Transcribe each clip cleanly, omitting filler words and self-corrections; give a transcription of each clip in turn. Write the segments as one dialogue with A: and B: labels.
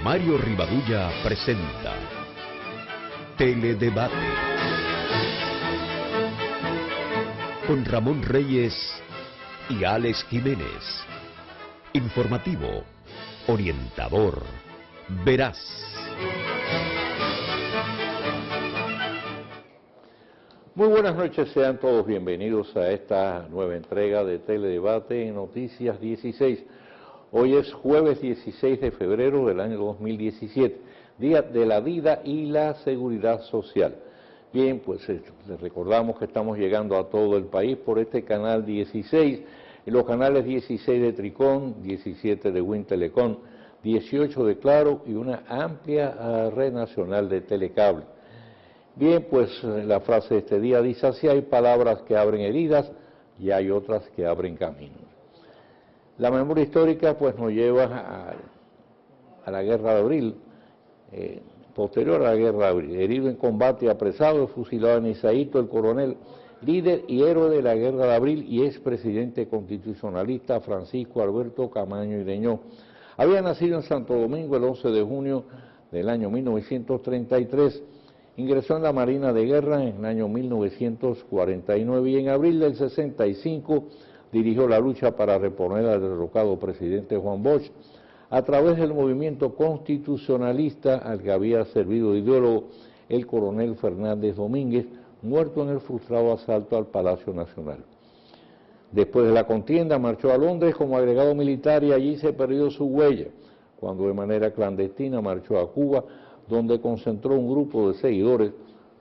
A: Mario Rivadulla presenta Teledebate con Ramón Reyes y Alex Jiménez. Informativo, orientador, veraz.
B: Muy buenas noches, sean todos bienvenidos a esta nueva entrega de Teledebate en Noticias 16. Hoy es jueves 16 de febrero del año 2017, Día de la Vida y la Seguridad Social. Bien, pues les recordamos que estamos llegando a todo el país por este canal 16, en los canales 16 de Tricón, 17 de Win Telecom, 18 de Claro y una amplia red nacional de telecable. Bien, pues la frase de este día dice así: hay palabras que abren heridas y hay otras que abren caminos. La memoria histórica pues nos lleva a la Guerra de Abril, posterior a la Guerra de Abril. Herido en combate, apresado, fusilado en Isaíto, el coronel, líder y héroe de la Guerra de Abril y expresidente constitucionalista Francisco Alberto Camaño Ireñó. Había nacido en Santo Domingo el 11 de junio del año 1933, ingresó en la Marina de Guerra en el año 1949 y en abril del 65 dirigió la lucha para reponer al derrocado presidente Juan Bosch a través del movimiento constitucionalista al que había servido de ideólogo el coronel Fernández Domínguez, muerto en el frustrado asalto al Palacio Nacional. Después de la contienda marchó a Londres como agregado militar y allí se perdió su huella, cuando de manera clandestina marchó a Cuba, donde concentró un grupo de seguidores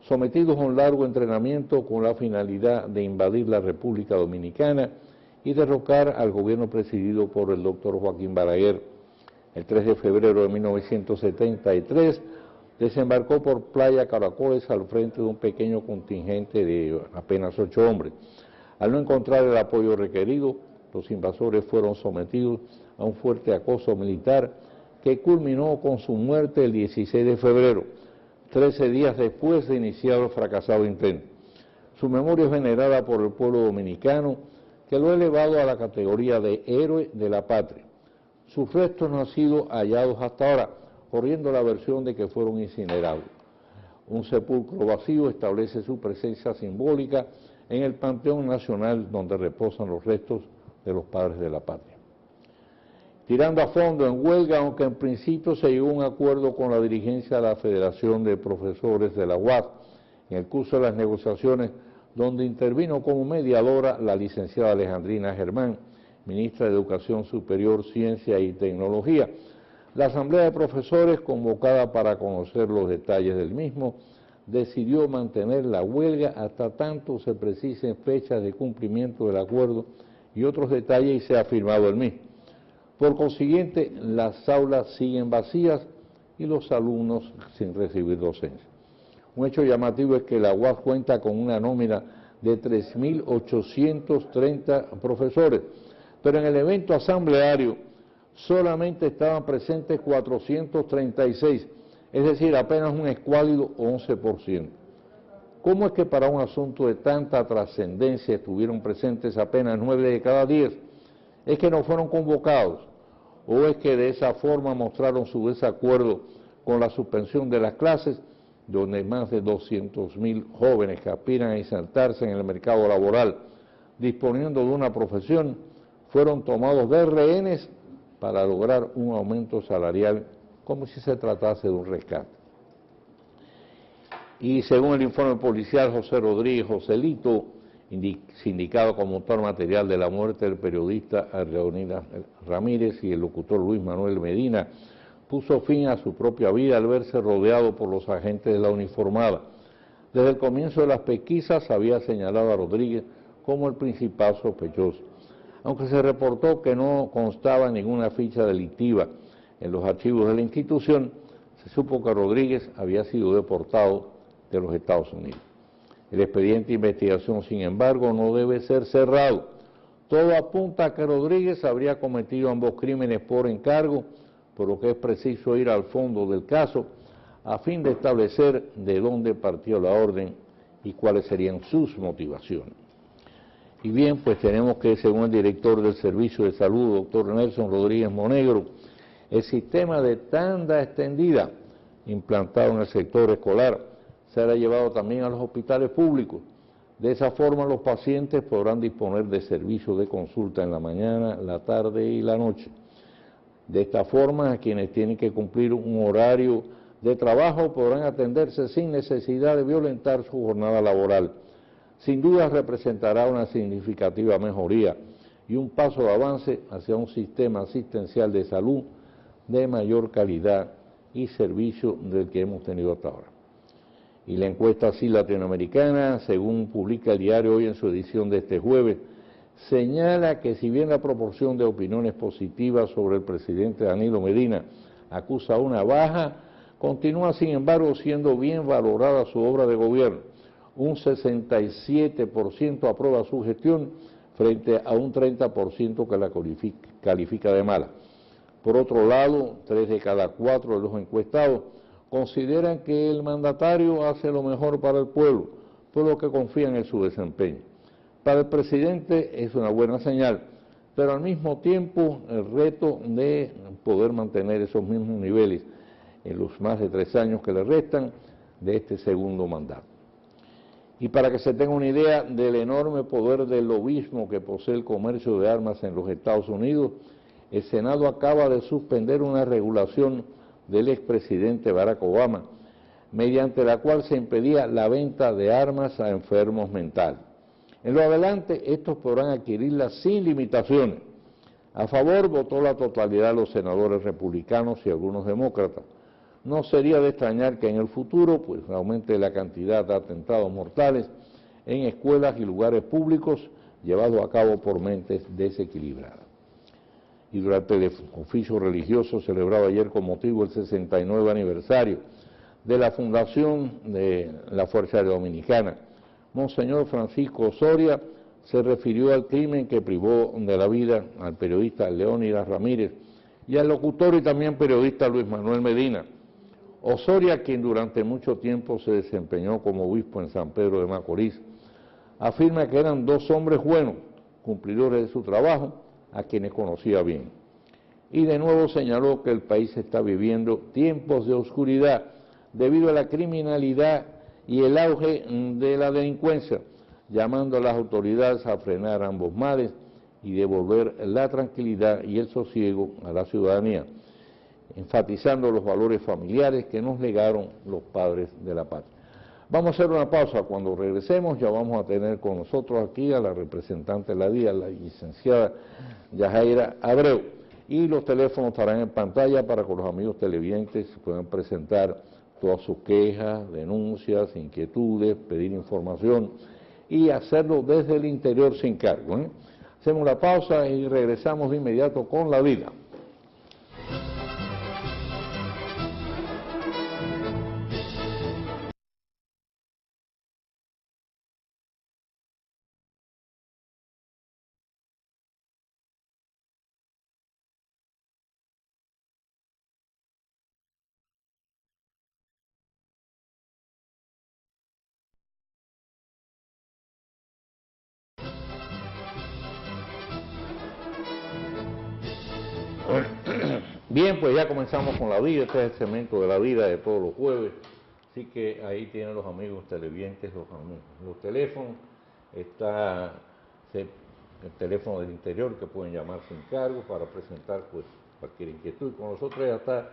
B: sometidos a un largo entrenamiento con la finalidad de invadir la República Dominicana y derrocar al gobierno presidido por el doctor Joaquín Balaguer. El 3 de febrero de 1973 desembarcó por Playa Caracoles al frente de un pequeño contingente de apenas 8 hombres. Al no encontrar el apoyo requerido, los invasores fueron sometidos a un fuerte acoso militar que culminó con su muerte el 16 de febrero, 13 días después de iniciar el fracasado intento. Su memoria es venerada por el pueblo dominicano, que lo ha elevado a la categoría de héroe de la patria. Sus restos no han sido hallados hasta ahora, corriendo la versión de que fueron incinerados. Un sepulcro vacío establece su presencia simbólica en el Panteón Nacional, donde reposan los restos de los padres de la patria. Tirando a fondo en huelga, aunque en principio se llegó a un acuerdo con la dirigencia de la Federación de Profesores de la UAS, en el curso de las negociaciones, donde intervino como mediadora la licenciada Alejandrina Germán, ministra de Educación Superior, Ciencia y Tecnología. La Asamblea de Profesores, convocada para conocer los detalles del mismo, decidió mantener la huelga hasta tanto se precisen fechas de cumplimiento del acuerdo y otros detalles y sea firmado el mismo. Por consiguiente, las aulas siguen vacías y los alumnos sin recibir docencia. Un hecho llamativo es que la UAS cuenta con una nómina de 3.830 profesores, pero en el evento asambleario solamente estaban presentes 436, es decir, apenas un escuálido 11%. ¿Cómo es que para un asunto de tanta trascendencia estuvieron presentes apenas 9 de cada 10? ¿Es que no fueron convocados? ¿O es que de esa forma mostraron su desacuerdo con la suspensión de las clases, donde más de 200.000 jóvenes que aspiran a insertarse en el mercado laboral, disponiendo de una profesión, fueron tomados de rehenes para lograr un aumento salarial como si se tratase de un rescate? Y según el informe policial, José Rodríguez Joselito, sindicado como autor material de la muerte del periodista Leonidas Ramírez y el locutor Luis Manuel Medina, puso fin a su propia vida al verse rodeado por los agentes de la uniformada. Desde el comienzo de las pesquisas había señalado a Rodríguez como el principal sospechoso. Aunque se reportó que no constaba ninguna ficha delictiva en los archivos de la institución, se supo que Rodríguez había sido deportado de los Estados Unidos. El expediente de investigación, sin embargo, no debe ser cerrado. Todo apunta a que Rodríguez habría cometido ambos crímenes por encargo, por lo que es preciso ir al fondo del caso a fin de establecer de dónde partió la orden y cuáles serían sus motivaciones. Y bien, pues tenemos que, según el director del Servicio de Salud, doctor Nelson Rodríguez Monegro, El sistema de tanda extendida implantado en el sector escolar será llevado también a los hospitales públicos. De esa forma los pacientes podrán disponer de servicios de consulta en la mañana, la tarde y la noche. De esta forma, quienes tienen que cumplir un horario de trabajo podrán atenderse sin necesidad de violentar su jornada laboral. Sin duda representará una significativa mejoría y un paso de avance hacia un sistema asistencial de salud de mayor calidad y servicio del que hemos tenido hasta ahora. Y la encuesta así latinoamericana, según publica el diario Hoy en su edición de este jueves, señala que si bien la proporción de opiniones positivas sobre el presidente Danilo Medina acusa una baja, continúa sin embargo siendo bien valorada su obra de gobierno. Un 67% aprueba su gestión frente a un 30% que la califica de mala. Por otro lado, 3 de cada 4 de los encuestados consideran que el mandatario hace lo mejor para el pueblo, por lo que confían en su desempeño. Para el presidente es una buena señal, pero al mismo tiempo el reto de poder mantener esos mismos niveles en los más de 3 años que le restan de este segundo mandato. Y para que se tenga una idea del enorme poder del lobismo que posee el comercio de armas en los Estados Unidos, el Senado acaba de suspender una regulación del expresidente Barack Obama, mediante la cual se impedía la venta de armas a enfermos mentales. En lo adelante, estos podrán adquirirlas sin limitaciones. A favor votó la totalidad de los senadores republicanos y algunos demócratas. No sería de extrañar que en el futuro pues aumente la cantidad de atentados mortales en escuelas y lugares públicos llevados a cabo por mentes desequilibradas. Y durante el oficio religioso celebrado ayer con motivo del 69 aniversario de la fundación de la Fuerza Aérea Dominicana, Monseñor Francisco Osoria se refirió al crimen que privó de la vida al periodista Leónidas Ramírez y al locutor y también periodista Luis Manuel Medina. Osoria, quien durante mucho tiempo se desempeñó como obispo en San Pedro de Macorís, afirma que eran 2 hombres buenos, cumplidores de su trabajo, a quienes conocía bien. Y de nuevo señaló que el país está viviendo tiempos de oscuridad debido a la criminalidad y el auge de la delincuencia, llamando a las autoridades a frenar ambos males y devolver la tranquilidad y el sosiego a la ciudadanía, enfatizando los valores familiares que nos legaron los padres de la patria. Vamos a hacer una pausa. Cuando regresemos ya vamos a tener con nosotros aquí a la representante de la DIA, la licenciada Yajaira Abreu, y los teléfonos estarán en pantalla para que los amigos televidentes puedan presentar todas sus quejas, denuncias, inquietudes, pedir información y hacerlo desde el interior sin cargo, ¿eh? Hacemos la pausa y regresamos de inmediato con la vida. Bien, pues ya comenzamos con la vida. Este es el segmento de la vida de todos los jueves, así que ahí tienen los amigos televidentes los teléfonos. Está el teléfono del interior que pueden llamar sin cargo para presentar pues cualquier inquietud. Con nosotros ya está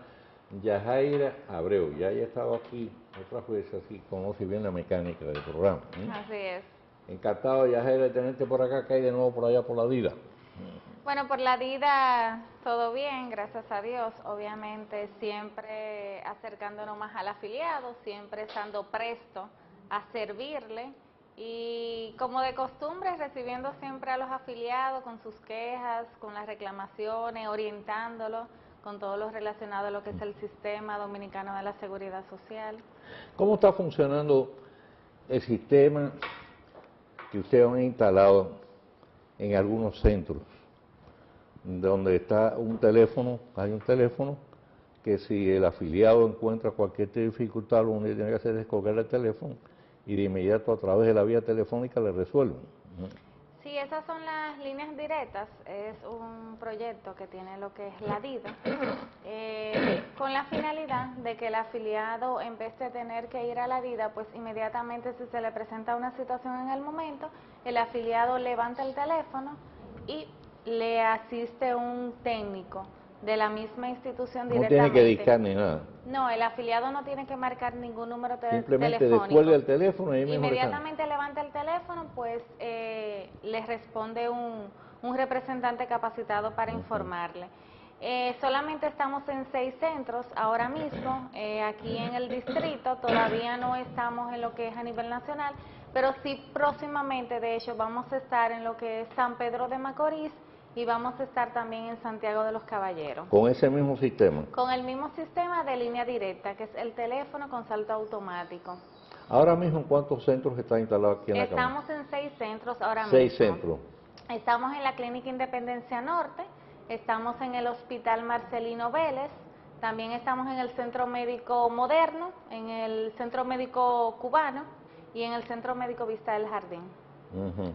B: Yajaira Abreu. Ya ella estaba aquí otras veces, así conoce bien la mecánica del programa, ¿eh?
C: Así es.
B: Encantado, Yajaira, de tenerte por acá, que hay de nuevo por allá por la vida.
C: Bueno, por la vida todo bien, gracias a Dios. Obviamente siempre acercándonos más al afiliado, siempre estando presto a servirle y como de costumbre recibiendo siempre a los afiliados con sus quejas, con las reclamaciones, orientándolos con todo lo relacionado a lo que es el sistema dominicano de la seguridad social.
B: ¿Cómo está funcionando el sistema que ustedes han instalado en algunos centros, donde está un teléfono, hay un teléfono que si el afiliado encuentra cualquier dificultad, lo único que tiene que hacer es colgar el teléfono y de inmediato a través de la vía telefónica le resuelven?
C: Sí, esas son las líneas directas. Es un proyecto que tiene lo que es la DIDA, con la finalidad de que el afiliado, en vez de tener que ir a la DIDA, pues inmediatamente si se le presenta una situación en el momento, el afiliado levanta el teléfono y le asiste un técnico de la misma institución
B: No
C: directamente.
B: tiene que dictar ni nada.
C: No, el afiliado no tiene que marcar ningún número
B: Simplemente
C: telefónico.
B: descuelga el teléfono y ahí mismo
C: Inmediatamente levanta el teléfono, pues le responde un representante capacitado para informarle. Solamente estamos en 6 centros ahora mismo, aquí en el distrito, todavía no estamos en lo que es a nivel nacional, pero sí próximamente, de hecho, vamos a estar en lo que es San Pedro de Macorís, y vamos a estar también en Santiago de los Caballeros.
B: ¿Con ese mismo sistema?
C: Con el mismo sistema de línea directa, que es el teléfono con salto automático.
B: Ahora mismo, ¿en cuántos centros está instalado aquí en la Cámara?
C: Estamos en 6 centros ahora
B: 6
C: mismo.
B: centros.
C: Estamos en la Clínica Independencia Norte, estamos en el Hospital Marcelino Vélez, también estamos en el Centro Médico Moderno, en el Centro Médico Cubano y en el Centro Médico Vista del Jardín.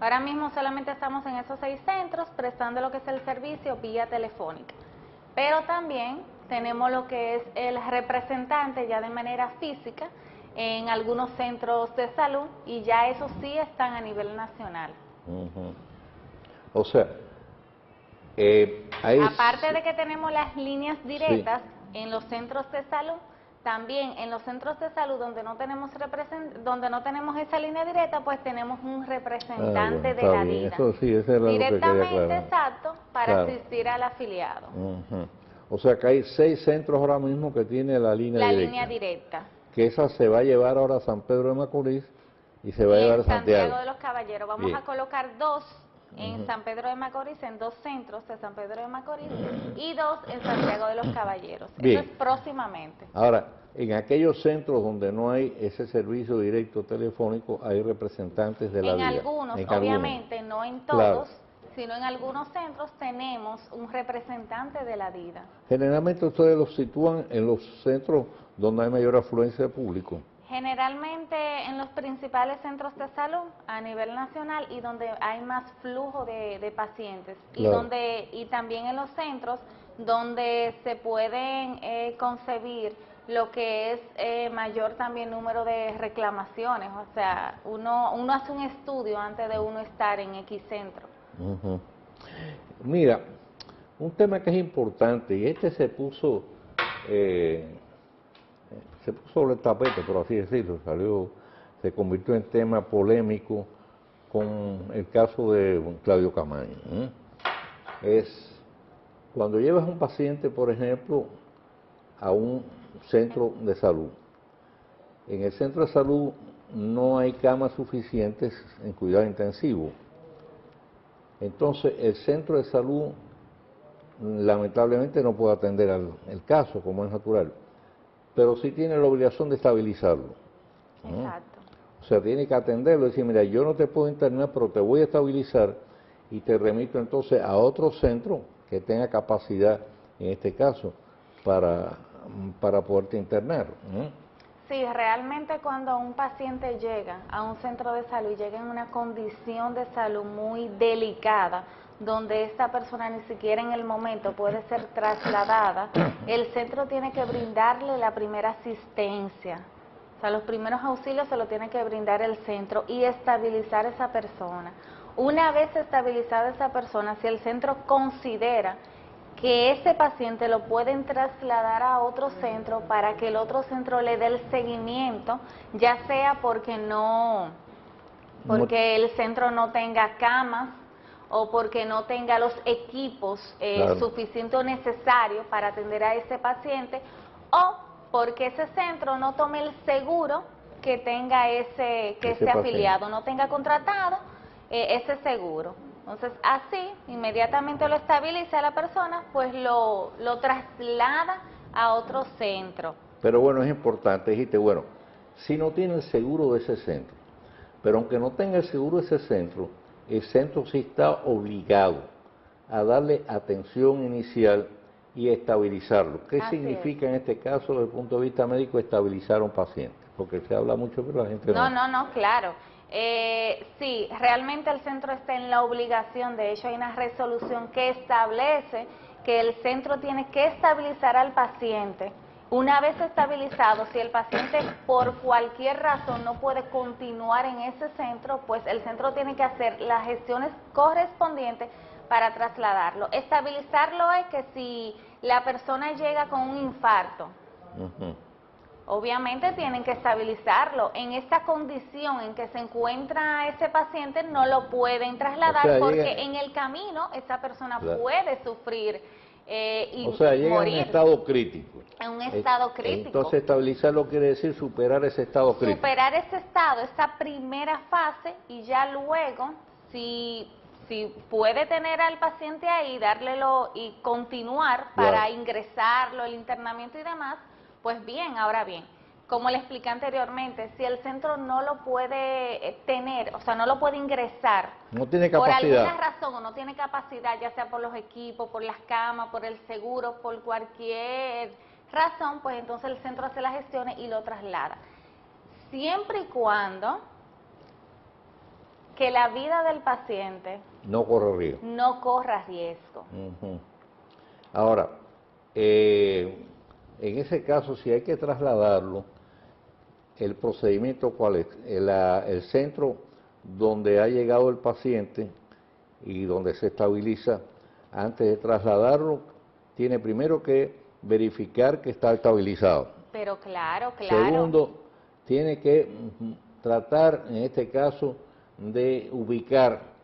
C: Ahora mismo solamente estamos en esos 6 centros prestando lo que es el servicio vía telefónica, pero también tenemos lo que es el representante ya de manera física en algunos centros de salud, y ya esos sí están a nivel nacional.
B: O sea,
C: aparte de que tenemos las líneas directas en los centros de salud, también en los centros de salud donde no tenemos esa línea directa, pues tenemos un representante de la DIDA.
B: Eso sí, ese era
C: directamente, exacto, para asistir al afiliado.
B: O sea que hay 6 centros ahora mismo que tiene la línea directa.
C: La línea directa.
B: Que esa se va a llevar ahora a San Pedro de Macorís y se va a llevar a
C: Santiago de los Caballeros. Vamos a colocar 2 en San Pedro de Macorís, en 2 centros de San Pedro de Macorís, y 2 en Santiago de los Caballeros. Eso es próximamente.
B: Ahora, en aquellos centros donde no hay ese servicio directo telefónico, hay representantes de la DIDA.
C: Algunos, obviamente, no en todos, sino en algunos centros tenemos un representante de la DIDA.
B: Generalmente ustedes los sitúan en los centros donde hay mayor afluencia de público.
C: Generalmente en los principales centros de salud a nivel nacional y donde hay más flujo de pacientes, y también en los centros donde se pueden concebir lo que es mayor también número de reclamaciones. O sea, uno hace un estudio antes de uno estar en X centro.
B: Mira, un tema que es importante, y este se puso sobre el tapete, por así decirlo, se convirtió en tema polémico con el caso de Claudio Camaño. Es cuando llevas un paciente, por ejemplo, a un centro de salud. En el centro de salud no hay camas suficientes en cuidado intensivo. Entonces, el centro de salud lamentablemente no puede atender el caso, como es natural, pero sí tiene la obligación de estabilizarlo.
C: Exacto.
B: O sea, tiene que atenderlo y decir, mira, yo no te puedo internar, pero te voy a estabilizar y te remito entonces a otro centro que tenga capacidad, en este caso, para poderte internar.
C: Sí, realmente cuando un paciente llega a un centro de salud y llega en una condición de salud muy delicada, donde esta persona ni siquiera en el momento puede ser trasladada, el centro tiene que brindarle la primera asistencia. O sea, los primeros auxilios se lo tiene que brindar el centro y estabilizar a esa persona. Una vez estabilizada esa persona, si el centro considera que ese paciente lo pueden trasladar a otro centro para que el otro centro le dé el seguimiento, ya sea porque el centro no tenga camas o porque no tenga los equipos suficientes o necesarios para atender a ese paciente, o porque ese centro no tome el seguro que tenga ese afiliado, no tenga contratado ese seguro. Entonces, así, inmediatamente lo estabiliza a la persona, pues lo traslada a otro centro.
B: Pero bueno, es importante, dijiste, bueno, si no tiene el seguro de ese centro, pero aunque no tenga el seguro de ese centro, el centro sí está obligado a darle atención inicial y estabilizarlo. ¿Qué significa en este caso, desde el punto de vista médico, estabilizar a un paciente? Porque se habla mucho, pero la gente
C: no, claro. Sí, realmente el centro está en la obligación, de hecho hay una resolución que establece que el centro tiene que estabilizar al paciente. Una vez estabilizado, si el paciente por cualquier razón no puede continuar en ese centro, pues el centro tiene que hacer las gestiones correspondientes para trasladarlo. Estabilizarlo es que si la persona llega con un infarto, obviamente tienen que estabilizarlo. En esta condición en que se encuentra ese paciente no lo pueden trasladar,
B: o sea,
C: porque en el camino esa persona puede sufrir y
B: o sea, llega
C: morir.
B: en un estado crítico.
C: En un estado crítico.
B: Entonces estabilizarlo quiere decir superar ese estado crítico.
C: Superar ese estado, esa primera fase, y ya luego, si puede tener al paciente ahí, dárlelo y continuar para ingresarlo, el internamiento y demás, pues bien. Ahora bien, como le expliqué anteriormente, si el centro no lo puede tener, o sea, no lo puede ingresar,
B: no tiene capacidad,
C: por alguna razón, o no tiene capacidad, ya sea por los equipos, por las camas, por el seguro, por cualquier razón, pues entonces el centro hace las gestiones y lo traslada. Siempre y cuando que la vida del paciente
B: no corre riesgo.
C: No corra riesgo.
B: Ahora, en ese caso, si hay que trasladarlo, ¿el procedimiento cuál es? El centro donde ha llegado el paciente y donde se estabiliza, antes de trasladarlo, tiene primero que verificar que está estabilizado.
C: Pero claro.
B: Segundo, tiene que tratar, en este caso, de ubicar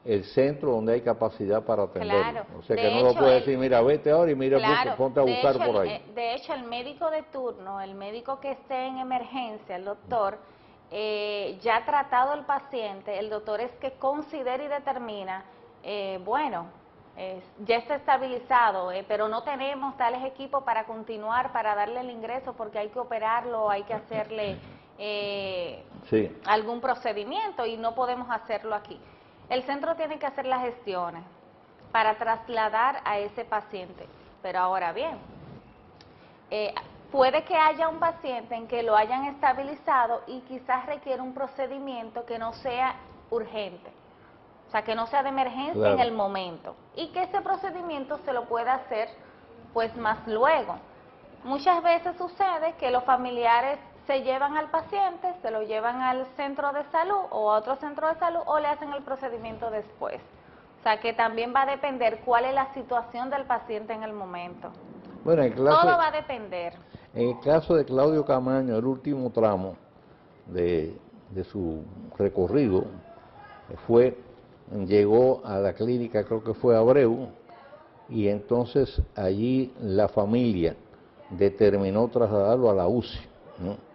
B: el centro donde hay capacidad para atenderlo.
C: Claro.
B: O sea, que no lo puede decir, mira, vete ahora y mira, ponte a buscar por ahí.
C: De hecho, el médico de turno, el médico que esté en emergencia, el doctor, ya ha tratado al paciente, el doctor es que considera y determina, ya está estabilizado, pero no tenemos tales equipos para continuar, para darle el ingreso, porque hay que operarlo, hay que hacerle algún procedimiento y no podemos hacerlo aquí. El centro tiene que hacer las gestiones para trasladar a ese paciente, pero ahora bien, puede que haya un paciente en que lo hayan estabilizado y quizás requiere un procedimiento que no sea urgente, o sea, que no sea de emergencia en el momento, y que ese procedimiento se lo pueda hacer pues más luego. Muchas veces sucede que los familiares se llevan al paciente, se lo llevan al centro de salud o a otro centro de salud o le hacen el procedimiento después. O sea, que también va a depender cuál es la situación del paciente en el momento.
B: Bueno,
C: todo va a depender.
B: En el caso de Claudio Camaño, el último tramo de su recorrido llegó a la clínica, creo que fue Abreu, y entonces allí la familia determinó trasladarlo a la UCI, ¿no?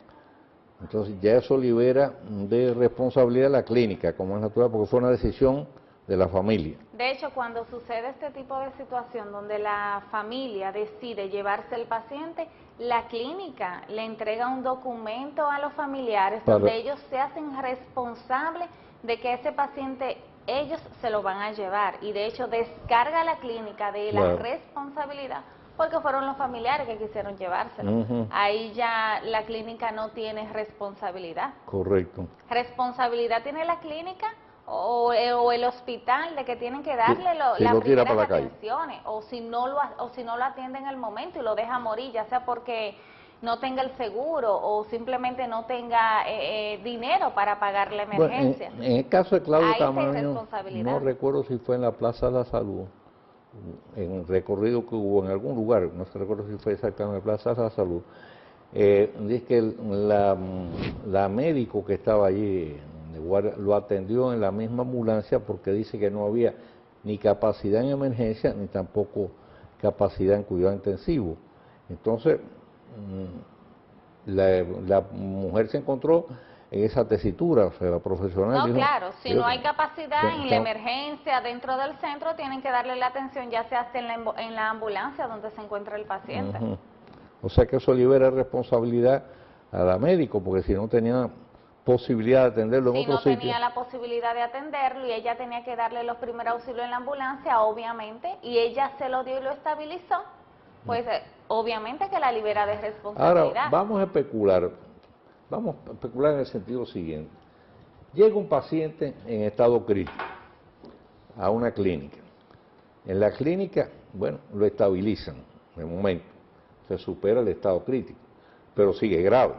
B: Entonces ya eso libera de responsabilidad a la clínica, como es natural, porque fue una decisión de la familia.
C: De hecho, cuando sucede este tipo de situación donde la familia decide llevarse el paciente, la clínica le entrega un documento a los familiares donde ellos se hacen responsables de que ese paciente ellos se lo van a llevar, y de hecho descarga a la clínica de la responsabilidad, porque fueron los familiares que quisieron llevárselo. Ahí ya la clínica no tiene responsabilidad.
B: Correcto.
C: Responsabilidad tiene la clínica o el hospital, de que tienen que darle las primeras atenciones, o si no lo atiende en el momento y lo deja morir, ya sea porque no tenga el seguro o simplemente no tenga dinero para pagar la emergencia.
B: Bueno, en el caso de Claudio Camaño, no recuerdo si fue en la Plaza de la Salud, en un recorrido que hubo en algún lugar, no se recuerdo si fue exactamente en la Plaza de la Salud, dice que la médico que estaba allí lo atendió en la misma ambulancia, porque dice que no había ni capacidad en emergencia ni tampoco capacidad en cuidado intensivo. Entonces la mujer se encontró en esa tesitura, o sea, la profesional
C: no,
B: dijo,
C: claro, si no hay capacidad en la emergencia dentro del centro, tienen que darle la atención ya sea hasta en la ambulancia donde se encuentra el paciente.
B: O sea que eso libera responsabilidad a la médico, porque si no tenía posibilidad de atenderlo en otro sitio.
C: Si no tenía la posibilidad de atenderlo y ella tenía que darle los primeros auxilios en la ambulancia, obviamente, y ella se lo dio y lo estabilizó, pues obviamente que la libera de responsabilidad.
B: Ahora, vamos a especular en el sentido siguiente. Llega un paciente en estado crítico a una clínica. En la clínica, bueno, lo estabilizan de momento, se supera el estado crítico, pero sigue grave.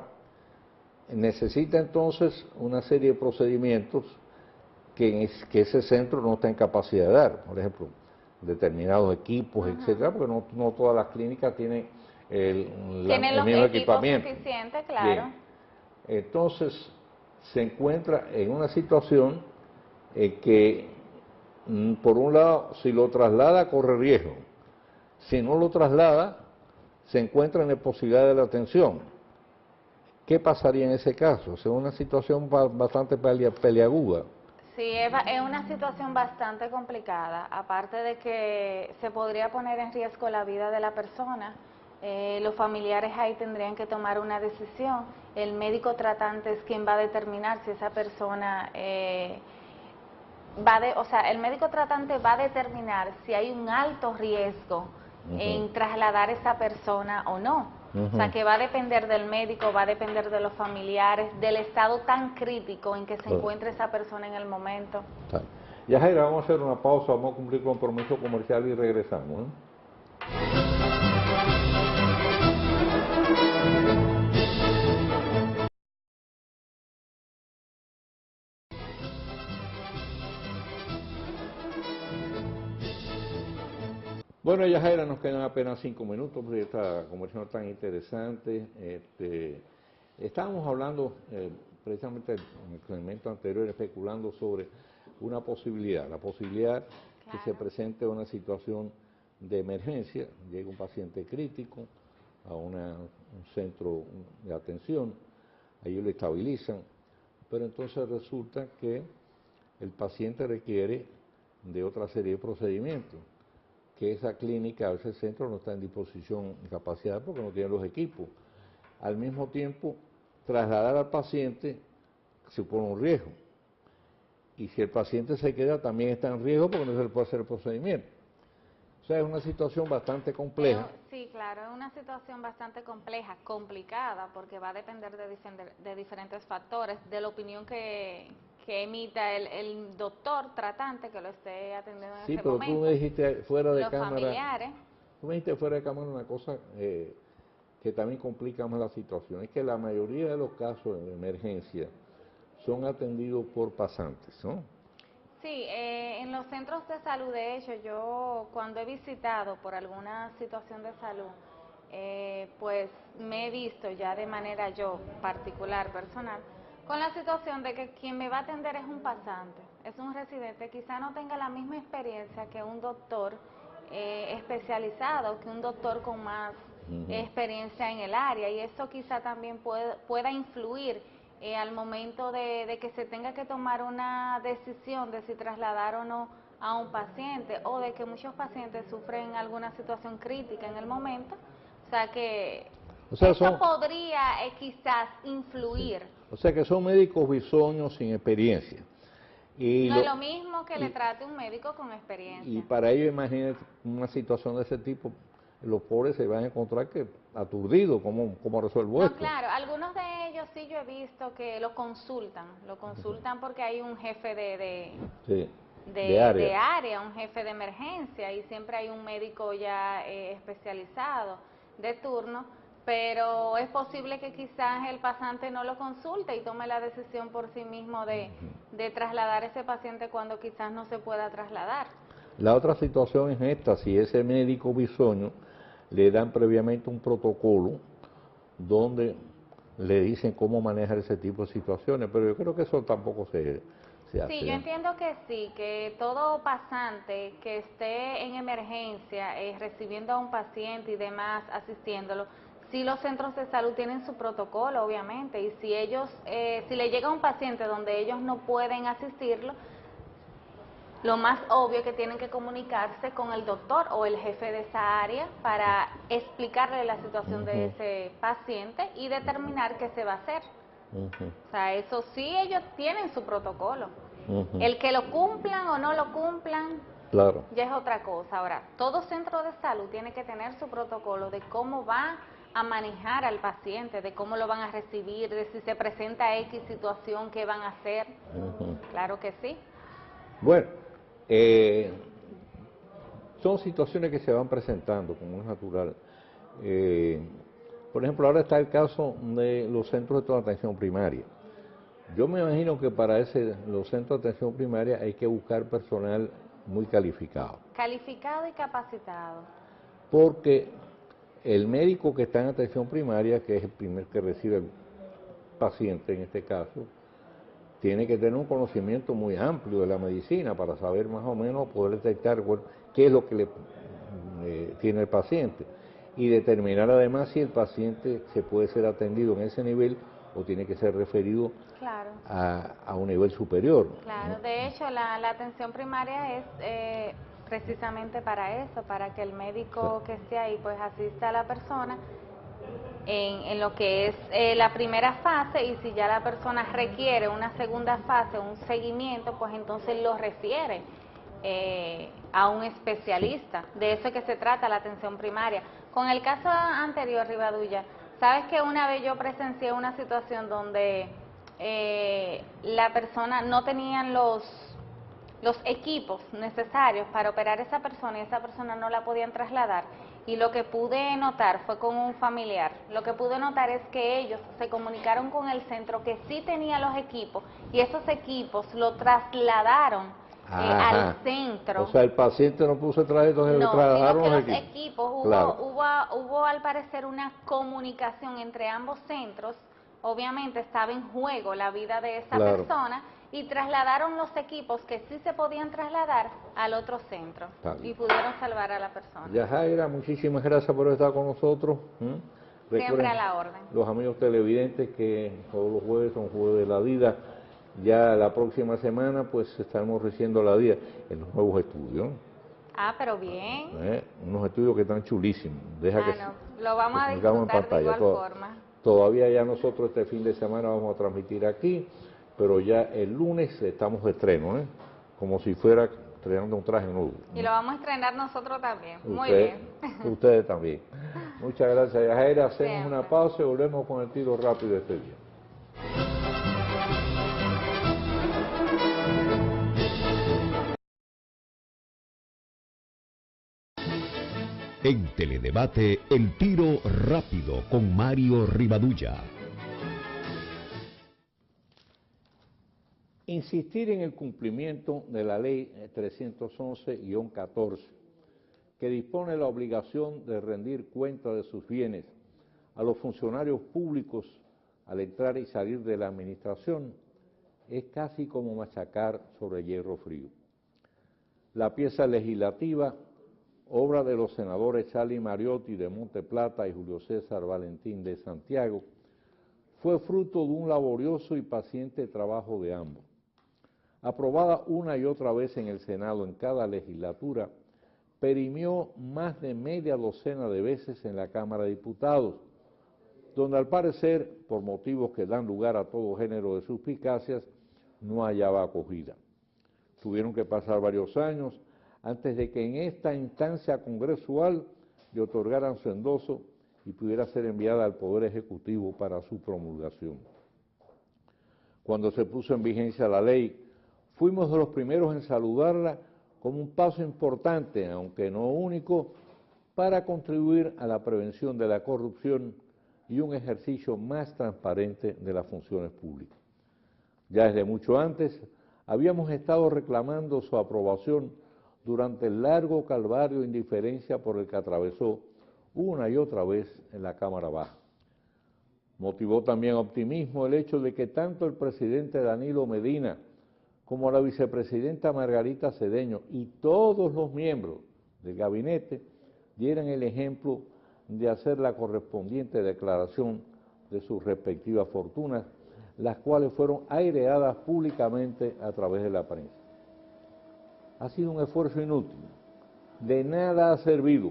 B: Necesita entonces una serie de procedimientos que ese centro no está en capacidad de dar, por ejemplo, determinados equipos, etcétera, porque no todas las clínicas tienen el
C: los
B: mismo
C: equipos
B: equipamiento.
C: suficientes, claro.
B: Bien. Entonces, se encuentra en una situación que, por un lado, si lo traslada, corre riesgo. Si no lo traslada, se encuentra en la posibilidad de la atención. ¿Qué pasaría en ese caso? Es una situación bastante peliaguda.
C: Sí, es una situación bastante complicada, aparte de que se podría poner en riesgo la vida de la persona. Los familiares ahí tendrían que tomar una decisión. El médico tratante es quien va a determinar si esa persona el médico tratante va a determinar si hay un alto riesgo en trasladar a esa persona o no. O sea, que va a depender del médico, va a depender de los familiares, del estado tan crítico en que se encuentra esa persona en el momento.
B: Ya, Jaira, vamos a hacer una pausa, vamos a cumplir compromiso comercial y regresamos. Bueno, Yajaira, nos quedan apenas 5 minutos de esta conversación tan interesante. Estábamos hablando, precisamente en el segmento anterior, especulando sobre una posibilidad, la posibilidad que se presente una situación de emergencia, llega un paciente crítico a un centro de atención, ahí lo estabilizan, pero entonces resulta que el paciente requiere de otra serie de procedimientos, que esa clínica, ese centro no está en disposición y capacidad porque no tiene los equipos. Al mismo tiempo, trasladar al paciente supone un riesgo. Y si el paciente se queda, también está en riesgo porque no se le puede hacer el procedimiento. O sea, es una situación bastante compleja.
C: Sí, claro, es una situación bastante compleja, complicada, porque va a depender de diferentes factores, de la opinión que emita el doctor tratante que lo esté atendiendo en ese momento.
B: Sí, pero tú me dijiste fuera de
C: los
B: cámara.
C: Familiares.
B: Tú me dijiste fuera de cámara una cosa que también complica más la situación. Es que la mayoría de los casos de emergencia son atendidos por pasantes, ¿no?
C: Sí, en los centros de salud, de hecho, yo cuando he visitado por alguna situación de salud, pues me he visto ya de manera yo particular, personal, con la situación de que quien me va a atender es un pasante, es un residente, quizá no tenga la misma experiencia que un doctor especializado, que un doctor con más experiencia en el área, y eso quizá también pueda influir al momento de que se tenga que tomar una decisión de si trasladar o no a un paciente, o de que muchos pacientes sufren alguna situación crítica en el momento. O sea que eso podría quizás influir.
B: Sí. O sea que son médicos bisoños sin experiencia. Y
C: no es lo mismo que le trate un médico con experiencia.
B: Y para ello, imagínate una situación de ese tipo, los pobres se van a encontrar que aturdidos, ¿cómo resuelvo esto?
C: Claro, algunos de ellos sí yo he visto que lo consultan porque hay un jefe de área, un jefe de emergencia, y siempre hay un médico ya especializado de turno, pero es posible que quizás el pasante no lo consulte y tome la decisión por sí mismo de trasladar a ese paciente cuando quizás no se pueda trasladar.
B: La otra situación es esta: si ese médico bisoño le dan previamente un protocolo donde le dicen cómo manejar ese tipo de situaciones, pero yo creo que eso tampoco se hace.
C: Sí, yo entiendo que sí, que todo pasante que esté en emergencia, recibiendo a un paciente y demás, asistiéndolo, sí, los centros de salud tienen su protocolo, obviamente, y si si le llega un paciente donde ellos no pueden asistirlo, lo más obvio es que tienen que comunicarse con el doctor o el jefe de esa área para explicarle la situación de ese paciente y determinar qué se va a hacer. O sea, eso sí, ellos tienen su protocolo. El que lo cumplan o no lo cumplan,
B: claro,
C: ya es otra cosa. Ahora, todo centro de salud tiene que tener su protocolo de cómo va a manejar al paciente, de cómo lo van a recibir, de si se presenta X situación, qué van a hacer. Claro que sí.
B: Bueno, son situaciones que se van presentando, como es natural. Por ejemplo, ahora está el caso de los centros de atención primaria. Yo me imagino que para los centros de atención primaria hay que buscar personal muy calificado.
C: Calificado y capacitado.
B: Porque el médico que está en atención primaria, que es el primer que recibe el paciente en este caso, tiene que tener un conocimiento muy amplio de la medicina para saber más o menos, poder detectar qué es lo que tiene el paciente y determinar además si el paciente se puede ser atendido en ese nivel o tiene que ser referido
C: Claro.
B: a un nivel superior.
C: Claro, de hecho la atención primaria es precisamente para eso, para que el médico que esté ahí pues asista a la persona en lo que es la primera fase, y si ya la persona requiere una segunda fase, un seguimiento, pues entonces lo refiere a un especialista. De eso es que se trata la atención primaria. Con el caso anterior, Rivadulla, sabes que una vez yo presencié una situación donde la persona no tenían los equipos necesarios para operar a esa persona y esa persona no la podían trasladar. Y lo que pude notar fue con un familiar. Lo que pude notar es que ellos se comunicaron con el centro que sí tenía los equipos y esos equipos lo trasladaron al centro.
B: O sea, el paciente no puso traje, entonces le trasladaron
C: sino que
B: los
C: equipos
B: claro.
C: hubo al parecer una comunicación entre ambos centros. Obviamente estaba en juego la vida de esa persona y trasladaron los equipos que sí se podían trasladar al otro centro y pudieron salvar a la persona.
B: Yajaira, muchísimas gracias por estar con nosotros.
C: Siempre a la orden.
B: Los amigos televidentes que todos los jueves son jueves de la vida. Ya la próxima semana pues estaremos recibiendo la vida en los nuevos estudios.
C: Ah, pero bien.
B: Unos estudios que están chulísimos.
C: Lo vamos a disfrutar de igual forma.
B: Todavía ya nosotros este fin de semana vamos a transmitir aquí, pero ya el lunes estamos de estreno, como si fuera estrenando un traje nuevo.
C: Y lo vamos a estrenar nosotros también. Muy bien.
B: Ustedes también. Muchas gracias, Yajaira. Hacemos
C: Siempre.
B: una pausa y volvemos con el tiro rápido de este día.
A: En Teledebate, el tiro rápido con Mario Rivadulla.
B: Insistir en el cumplimiento de la ley 311-14, que dispone la obligación de rendir cuenta de sus bienes a los funcionarios públicos al entrar y salir de la administración, es casi como machacar sobre hierro frío. La pieza legislativa, obra de los senadores Charly Mariotti de Monte Plata y Julio César Valentín de Santiago, fue fruto de un laborioso y paciente trabajo de ambos. Aprobada una y otra vez en el Senado en cada legislatura, perimió más de media docena de veces en la Cámara de Diputados, donde al parecer, por motivos que dan lugar a todo género de suspicacias, no hallaba acogida. Tuvieron que pasar varios años antes de que en esta instancia congresual le otorgaran su endoso y pudiera ser enviada al Poder Ejecutivo para su promulgación. Cuando se puso en vigencia la ley, fuimos de los primeros en saludarla como un paso importante, aunque no único, para contribuir a la prevención de la corrupción y un ejercicio más transparente de las funciones públicas. Ya desde mucho antes habíamos estado reclamando su aprobación durante el largo calvario de indiferencia por el que atravesó una y otra vez en la Cámara Baja. Motivó también optimismo el hecho de que tanto el presidente Danilo Medina como la vicepresidenta Margarita Cedeño y todos los miembros del gabinete dieran el ejemplo de hacer la correspondiente declaración de sus respectivas fortunas, las cuales fueron aireadas públicamente a través de la prensa. Ha sido un esfuerzo inútil, de nada ha servido,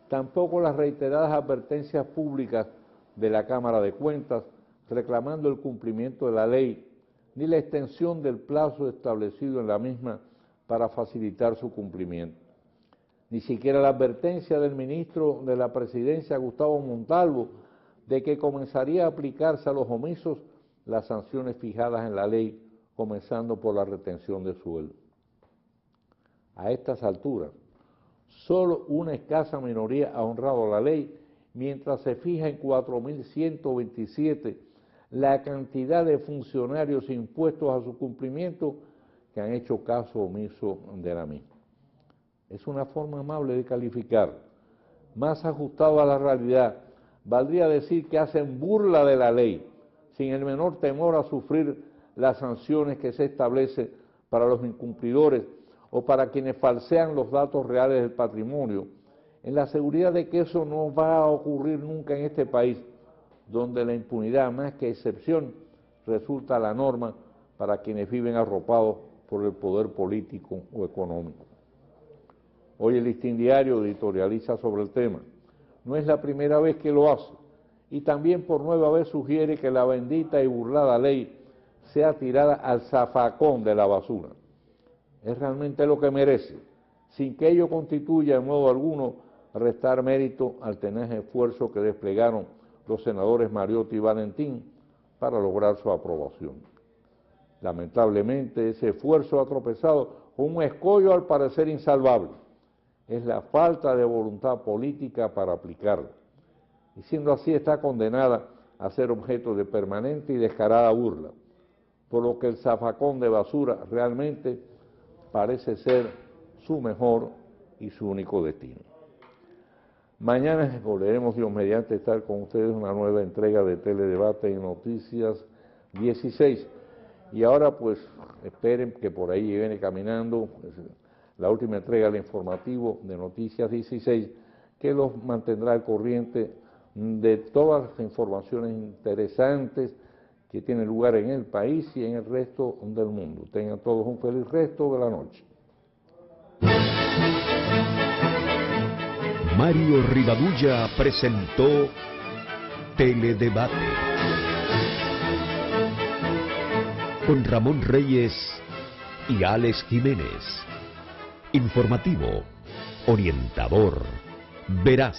B: tampoco las reiteradas advertencias públicas de la Cámara de Cuentas reclamando el cumplimiento de la ley, ni la extensión del plazo establecido en la misma para facilitar su cumplimiento. ni siquiera la advertencia del ministro de la Presidencia, Gustavo Montalvo, de que comenzaría a aplicarse a los omisos las sanciones fijadas en la ley, comenzando por la retención de sueldo. A estas alturas, solo una escasa minoría ha honrado la ley, mientras se fija en 4.127 la cantidad de funcionarios impuestos a su cumplimiento que han hecho caso omiso de la misma. Es una forma amable de calificar, más ajustado a la realidad. Valdría decir que hacen burla de la ley, sin el menor temor a sufrir las sanciones que se establecen para los incumplidores o para quienes falsean los datos reales del patrimonio, en la seguridad de que eso no va a ocurrir nunca en este país, donde la impunidad, más que excepción, resulta la norma para quienes viven arropados por el poder político o económico. Hoy el Listín Diario editorializa sobre el tema. No es la primera vez que lo hace, y también por nueva vez sugiere que la bendita y burlada ley sea tirada al zafacón de la basura. Es realmente lo que merece, sin que ello constituya en modo alguno restar mérito al tenaz esfuerzo que desplegaron los senadores Mariotti y Valentín para lograr su aprobación. Lamentablemente, ese esfuerzo ha tropezado con un escollo al parecer insalvable. Es la falta de voluntad política para aplicarla. Y siendo así, está condenada a ser objeto de permanente y descarada burla, por lo que el zafacón de basura realmente parece ser su mejor y su único destino. Mañana volveremos, Dios mediante, estar con ustedes en una nueva entrega de Teledebate en Noticias 16. Y ahora pues esperen que por ahí viene caminando la última entrega del informativo de Noticias 16, que los mantendrá al corriente de todas las informaciones interesantes que tienen lugar en el país y en el resto del mundo. Tengan todos un feliz resto de la noche.
A: Mario Rivadulla presentó Teledebate con Ramón Reyes y Alex Jiménez. Informativo, orientador, veraz.